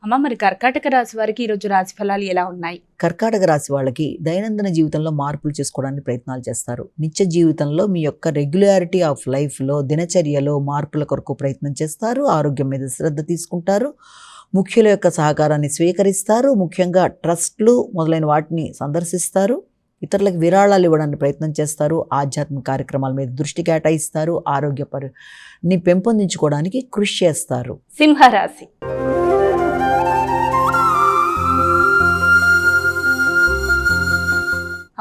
అమ్మ మరి కర్కాటక రాశి వారికి ఈరోజు రాశి ఫలాలు ఎలా ఉన్నాయి? కర్కాటక రాశి వాళ్ళకి దైనందిన జీవితంలో మార్పులు చేసుకోవడానికి ప్రయత్నాలు చేస్తారు. నిత్య జీవితంలో మీ యొక్క రెగ్యులారిటీ ఆఫ్ లైఫ్లో దినచర్యలో మార్పుల కొరకు ప్రయత్నం చేస్తారు. ఆరోగ్యం మీద శ్రద్ధ తీసుకుంటారు. ముఖ్యుల యొక్క సహకారాన్ని స్వీకరిస్తారు. ముఖ్యంగా ట్రస్ట్లు మొదలైన వాటిని సందర్శిస్తారు. ఇతరులకు విరాళాలు ఇవ్వడానికి ప్రయత్నం చేస్తారు. ఆధ్యాత్మిక కార్యక్రమాల మీద దృష్టి కేటాయిస్తారు. ఆరోగ్యాన్ని పెంపొందించుకోవడానికి కృషి చేస్తారు. సింహరాశి.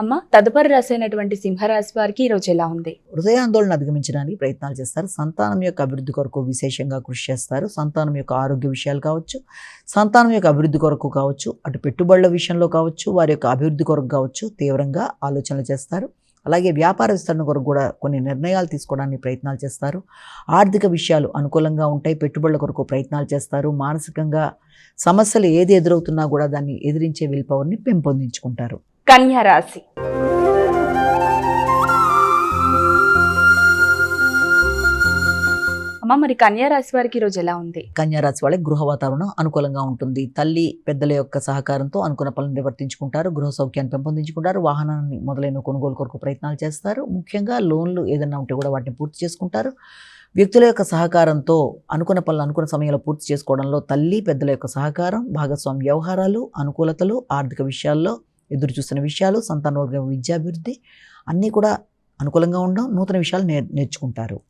అమ్మ తదుపరి రాశి అయినటువంటి సింహరాశి వారికి ఈరోజు ఎలా ఉంది? హృదయాందోళన అధిగమించడానికి ప్రయత్నాలు చేస్తారు. సంతానం యొక్క అభివృద్ధి కొరకు విశేషంగా కృషి చేస్తారు. సంతానం యొక్క ఆరోగ్య విషయాలు కావచ్చు, సంతానం యొక్క అభివృద్ధి కొరకు కావచ్చు, అటు పెట్టుబడుల విషయంలో కావచ్చు, వారి యొక్క అభివృద్ధి కొరకు కావచ్చు తీవ్రంగా ఆలోచనలు చేస్తారు. అలాగే వ్యాపార విస్తరణ కొరకు కూడా కొన్ని నిర్ణయాలు తీసుకోవడానికి ప్రయత్నాలు చేస్తారు. ఆర్థిక విషయాలు అనుకూలంగా ఉంటాయి. పెట్టుబడుల కొరకు ప్రయత్నాలు చేస్తారు. మానసికంగా సమస్యలు ఏది ఎదురవుతున్నా కూడా దాన్ని ఎదిరించే విల్ పవర్ని పెంపొందించుకుంటారు. కన్యా రాశి. అమ్మ మరి కన్యా రాశి వారికి ఈరోజు ఎలా ఉంది? కన్యా రాశి వాళ్ళకి గృహ వాతావరణం అనుకూలంగా ఉంటుంది. తల్లి పెద్దల యొక్క సహకారంతో అనుకున్న పనులు నిర్వర్తించుకుంటారు. గృహ సౌఖ్యాన్ని పెంపొందించుకుంటారు. వాహనాన్ని మొదలైన కొనుగోలు కొరకు ప్రయత్నాలు చేస్తారు. ముఖ్యంగా లోన్లు ఏదైనా ఉంటే కూడా వాటిని పూర్తి చేసుకుంటారు. వ్యక్తుల యొక్క సహకారంతో అనుకున్న పనులు అనుకున్న సమయంలో పూర్తి చేసుకోవడంలో తల్లి పెద్దల యొక్క సహకారం, భాగస్వామ్య వ్యవహారాలు, అనుకూలతలు, ఆర్థిక విషయాల్లో ఎదురు చూస్తున్న విషయాలు, సంతానోద్యోగ విద్యాభివృద్ధి అన్నీ కూడా అనుకూలంగా ఉండడం, నూతన విషయాలు నేర్చుకుంటారు.